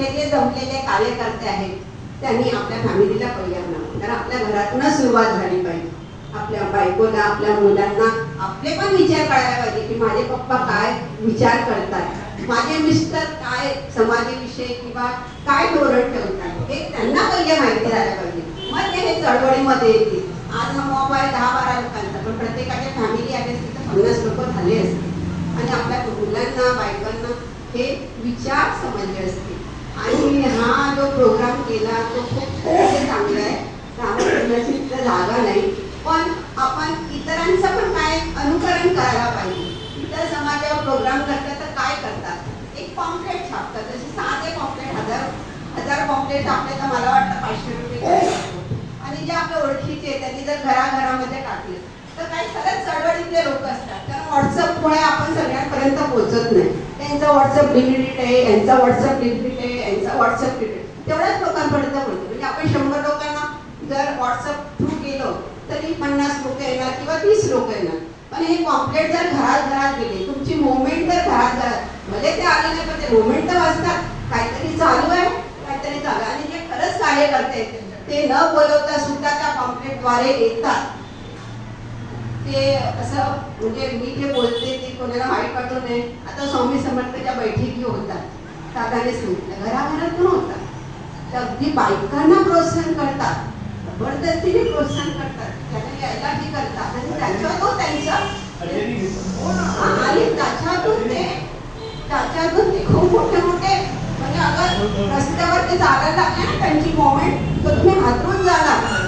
हे जे जमलेले कार्यकर्ते आहेत त्यांनी आपल्या फॅमिलीला पहिल्या आणावं, कारण आपल्या घरातूनच सुरुवात झाली पाहिजे. आपल्या बायकोला, आपल्या मुलांना आपले पण विचार कळायला पाहिजे की माझे पप्पा काय विचार करतात, माझे मिस्टर काय समाजाविषयी किंवा काय धोरण ठेवतात, हे त्यांना पहिले माहिती झालं पाहिजे. मग हे चळवळीमध्ये येतील. आज हा मोबाईल 10-12 लोकांचा, पण प्रत्येकाच्या फॅमिली आले असते तर 50 लोक झाले असते आणि आपल्या मुलांना, बायकांना हे विचार समजले असते. आणि हा जो प्रोग्राम केला तो खूप चांगला आहे. रामकृष्णाची तिथं जागा नाही, पण आपण इतरांचं पण काय अनुकरण करायला पाहिजे. इतर समाजावर प्रोग्राम करतात तर काय करतात, एक पॉम्पलेट छापतात. जसे साधे पॉम्पलेट हजार पॉम्पलेट आपले तर मला वाटतं 500 रुपये, आणि जे आपल्या ओळखीचे त्यांनी जर घराघरामध्ये टाकले तर काही खरंच चळवळीतले लोक असतात. कारण व्हॉट्सअपमुळे आपण सगळ्यांपर्यंत पोहोचत नाही. त्यांचा व्हॉट्सअप डिलीट आहे, यांचा व्हॉट्सअप डिलीट आहे, यांचा व्हॉट्सअप डिलीट, तेवढ्याच लोकांपर्यंत पोहोचतो. म्हणजे आपण 100 लोकांना जर व्हॉट्सअप थ्रू गेलो तरी 50 लोक येणार किंवा 30 लोक येणार. पण हे पॉम्पलेट जर घरात गेले, तुमची मुवमेंट जर घरात भले ते आले नाही पण ते मुवमेंट तर वाचतात, काहीतरी चालू आहे, काहीतरी चालू आहे. आणि जे खरंच कार्य करते ते न बोलवता सुद्धा त्या पॉम्पलेटद्वारे येतात. ते असं म्हणजे मी जे बोलते ते कोणाला वाईट वाटू नये. आता स्वामी समर्थाच्या बैठकी होतात, दादाने सांगितलं घराघरातून होतात, तर अगदी बायकांना प्रोत्साहन करतात, जबरदस्तीने प्रोत्साहन करतात, त्यांना यायला बी करतात. आणि त्याच्यातून त्यांचं आणि त्याच्यातून ते खूप मोठे म्हणजे अगर रस्त्यावर ते चालायला लागले ना त्यांची मोमेंट, तर तुम्ही हातरून जाणार.